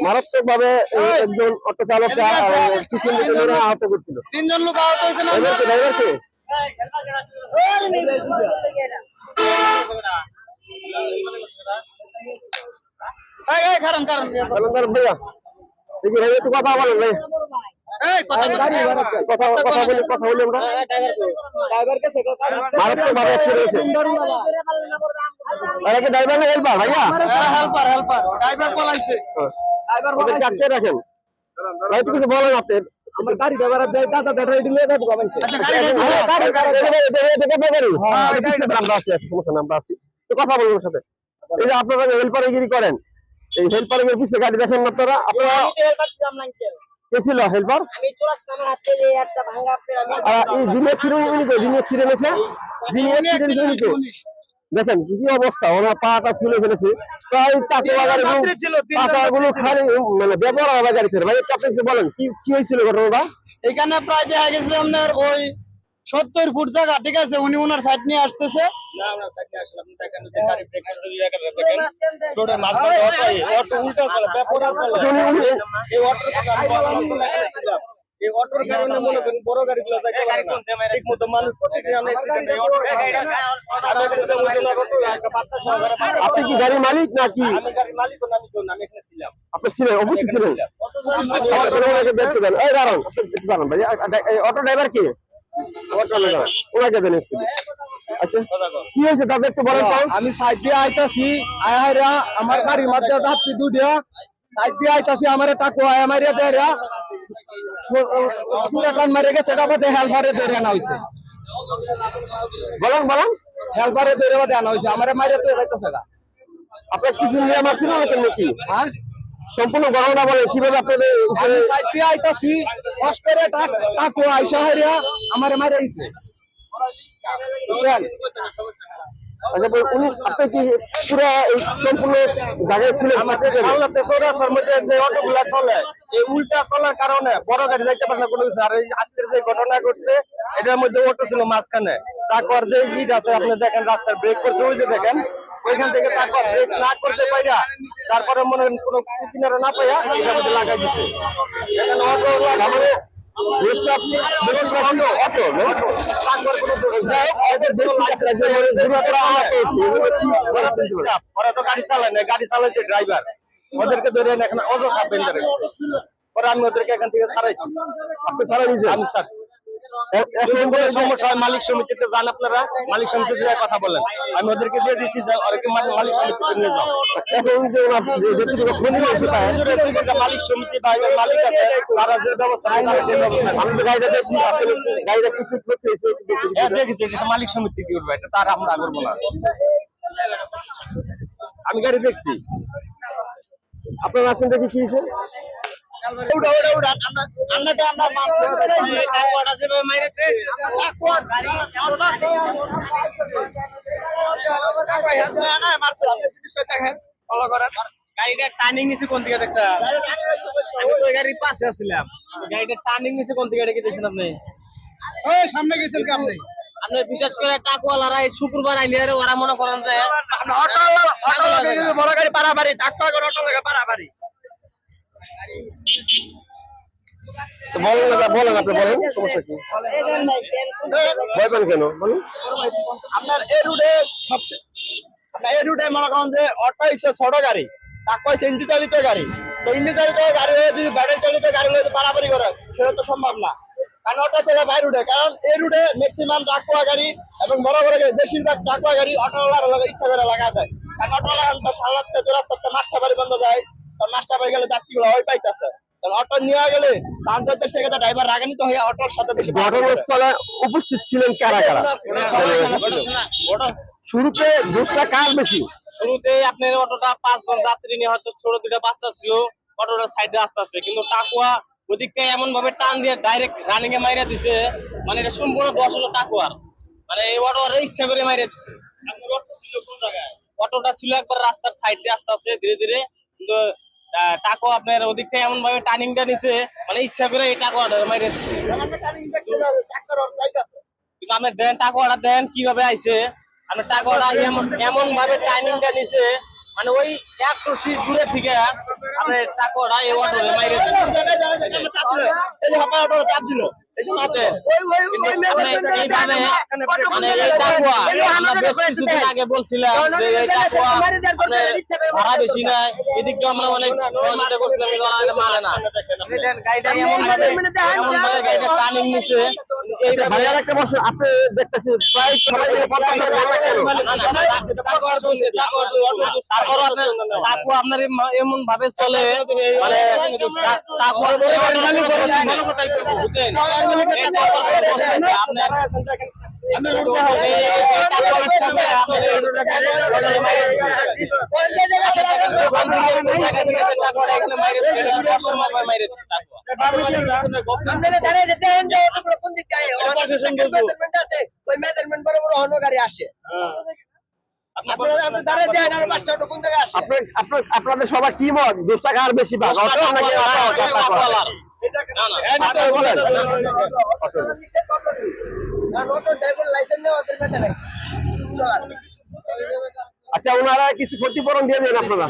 মারাত্মক ভাবে একজন অটো চালক আহত করছিল। 3 জন লোক আহত হয়েছে না? ড্রাইভারকে ভাইয়া দেখি ভাই একটু কথা বলেন ভাই। কথা বলি আমরা। মারাত্মক ভাবে রয়েছে। ড্রাইভার না হেল্পার ভাইয়া? হেল্পার ড্রাইভার পলাইছে। চাকরি রাখেন ভাই, একটু কিছু বলেন আপনি। আমার গাড়ি ড্রাইভার দাদা ব্যাটারি দিলে যাবো কমেন্ট। আমরা আছি তো কথা বলবো সাথে। এই যে আপনারা হেল্পারগিরি করেন, এই হেল্পারের পিছিয়ে গাড়ি দেখেন না আপনারা? আপনারা কে ছিল হেল্পার? দেখেন কি অবস্থা, ওনার পাটা ছুলে ফেলেছে। প্রায় পাতাগুলো খালি মানে ব্যবহার গাড়ি ছিল। ভাই আপনি কিছু বলেন, কি হয়েছিল ঘটনাটা? এখানে প্রায় দেখা গেছে আপনার ওই 70 ফুট জায়গা, ঠিক আছে, উনি ওনার সাইড নিয়ে আসতেছে। আপনি কি গাড়ির মালিক নাকি? আপনি ছিলেন, অবশ্যই ছিলেন। অটো ড্রাইভার কি? ওনাকে দেন একটু। আচ্ছা কি হয়েছে তাদের একটু বলেন তো। আমি সাইড দিয়ে আইতাছি, আয়ারা আমার গাড়ির মধ্যে যাচ্ছি দুইটা, সাইড দিয়ে আইতাছি, আমার টাকা আয়া মারিয়া দেয়া পুরা টান মারে গেছে, এটা বাদে হেলপারে ধরে আনা হয়েছে। বলেন হেলপারে ধরে বাদে আনা হয়েছে, আমার মারিয়া তো যাইতেছে না। আপনার কিছু নিয়ে মারছিল নাকি? হ্যাঁ সম্পূর্ণ ঘটনা বলেন কিভাবে আপনাদের। আমি সাইড দিয়ে আইতাছি, কষ্ট করে টাকা আইসা হারিয়া আমার মারিয়া দিছে। বুঝছেন? আপনি কি পুরো সম্পূর্ণ জায়গায় ছিলেন? আমাদের চৌরাস্তার মধ্যে যে অটোগুলা চলে, এই উল্টা চলার কারণে বড় গাড়ি যাইতে পারে না কোনো কিছু। আর আজকের যে ঘটনা ঘটছে এটার মধ্যে অটো ছিল মাঝখানে, তারপর যে ইট আছে আপনি দেখেন রাস্তার ব্রেক করছে, ওই যে দেখেন ওইখান থেকে তারপর ব্রেক না করতে পাইরা তারপরে মনে করেন কোনো কিনারা না পাইয়া এটার মধ্যে লাগাই দিছে। এখানে অটো গাড়ি চালায় না, গাড়ি চালাইছে ড্রাইভার, ওদেরকে ধরে এখানে অযথা বেঁধে রেখেছে। পরে আমি ওদেরকে এখান থেকে ছাড়াইছি। আপনি ছাড়া দিয়েছেন? আমি ছাড়ছি। সমস্যা হয় মালিক সমিতিতে যান, আপনারা মালিক সমিতিতে কথা বলেন, আমি ওদেরকে দিয়ে দিচ্ছি মালিক সমিতিতে নিয়ে যাও। মালিক সমিতি বা মালিক আছে তারা যে ব্যবস্থা সেই ব্যবস্থা দেখেছি, মালিক সমিতি কি করবে, এটা তার আমরা করবো না। আমি গাড়ি দেখছি। আপনার আছেন দেখি কি হয়েছে? গাড়িটা টার্নিং নিচে কোন দিকে দেখছেন? আমি তো গাড়ির পাশে আছিলাম। গাড়িটা টার্নিং নিচে কোন দিকে রেখে দেখছেন আপনি? ওই সামনে গেছেন কি আপনি? আপনি বিশেষ করে টাকওয়ালারা এই শুক্রবার আইলে ওরা মনে করেন যে বড় গাড়ি পারাবাড়ি, টাকা করে অটো লাগে পারাবাড়ি। বলেন আপনি বলেন, সমস্যা কি? বলবেন কেন বলুন। আপনার এই রুটে সবচেয়ে আপনার এই রুটে মনে করেন যে অটো হচ্ছে ছোট গাড়ি, টাকা হচ্ছে ইঞ্জিন চালিত গাড়ি। তো ইঞ্জিন চালিত গাড়ি হয়ে যদি ব্যাটারি চালিত গাড়ি হয়ে পারাপারি করে সেটা তো সম্ভব না, কারণ অটো চলে বাই রুটে। কারণ এই রুটে ম্যাক্সিমাম টাকুয়া গাড়ি এবং বড় বড় গাড়ি, বেশিরভাগ টাকুয়া গাড়ি অটোওয়ালার ইচ্ছা করে লাগা যায়। কারণ অটোওয়ালা এখন তো সালাতে জোড়াতে মাস্টারবাড়ি বন্ধ যায়, কারণ মাস্টারবাড়ি গেলে যাত্রীগুলো ওই পাইতেছে। অটো নিয়ে গেলে সেক্ষেত্রে ড্রাইভার রাগান্বিত হয়ে অটোর সাথে বেশি ঘটনাস্থলে উপস্থিত ছিলেন কারা কারা? শুরুতে দোষটা কার বেশি? শুরুতে আপনার অটোটা 5 জন যাত্রী নিয়ে হয়তো ছোট দুটা বাচ্চা ছিল, অটোটা সাইডে আসতেছে, কিন্তু টাকুয়া ওদিক থেকে এমন ভাবে টান দিয়ে ডাইরেক্ট রানিং এ মাইরা দিছে, মানে এটা সম্পূর্ণ দোষ হলো টাকুয়ার। মানে এই অটোর ইচ্ছা করে মাইরা দিছে। অটোটা ছিল একবার রাস্তার সাইড দিয়ে আসতেছে ধীরে ধীরে, কিন্তু টাকো আপনার ওদিক থেকে এমন ভাবে টার্নিংটা নিছে, মানে ইচ্ছা করে এই টাকুয়াটা মাইরা দিছে। কিন্তু আপনি দেন টাকুয়াটা দেন কিভাবে আইছে, আপনি টাকুয়াটা এমন ভাবে টার্নিংটা নিছে, মানে ওই এক রশি দূরে থেকে আমরা টাকুয়াটা এই অটোরে মাইরে দিছে। এই যে হাঁপায় অটোটা চাপ দিল এই যে মাঝে এইভাবে মানে এই টাকুয়া আমরা বেশ কিছুদিন আগে বলছিলাম যে এই টাকুয়া ভাড়া বেশি নাই, এদিকে আমরা অনেক সহযোগিতা করছিলাম, কিন্তু ওরা এটা মানে না। এমন ভাবে গাড়িটা টার্নিং নিছে এইভাবে। ভাই আর একটা বছর আপনি দেখতেছি প্রায় সবাই মিলে পঞ্চাশ হাজার টাকা কেন? তারপর আপনার এমন ভাবে চলে মানে তারপর আপনাদের সবার কি মত 10 টাকা আর বেশি ভাগ অটো নাকি বলেন? আচ্ছা ওনারা কিছু ক্ষতিপূরণ দিয়ে দেন আপনারা।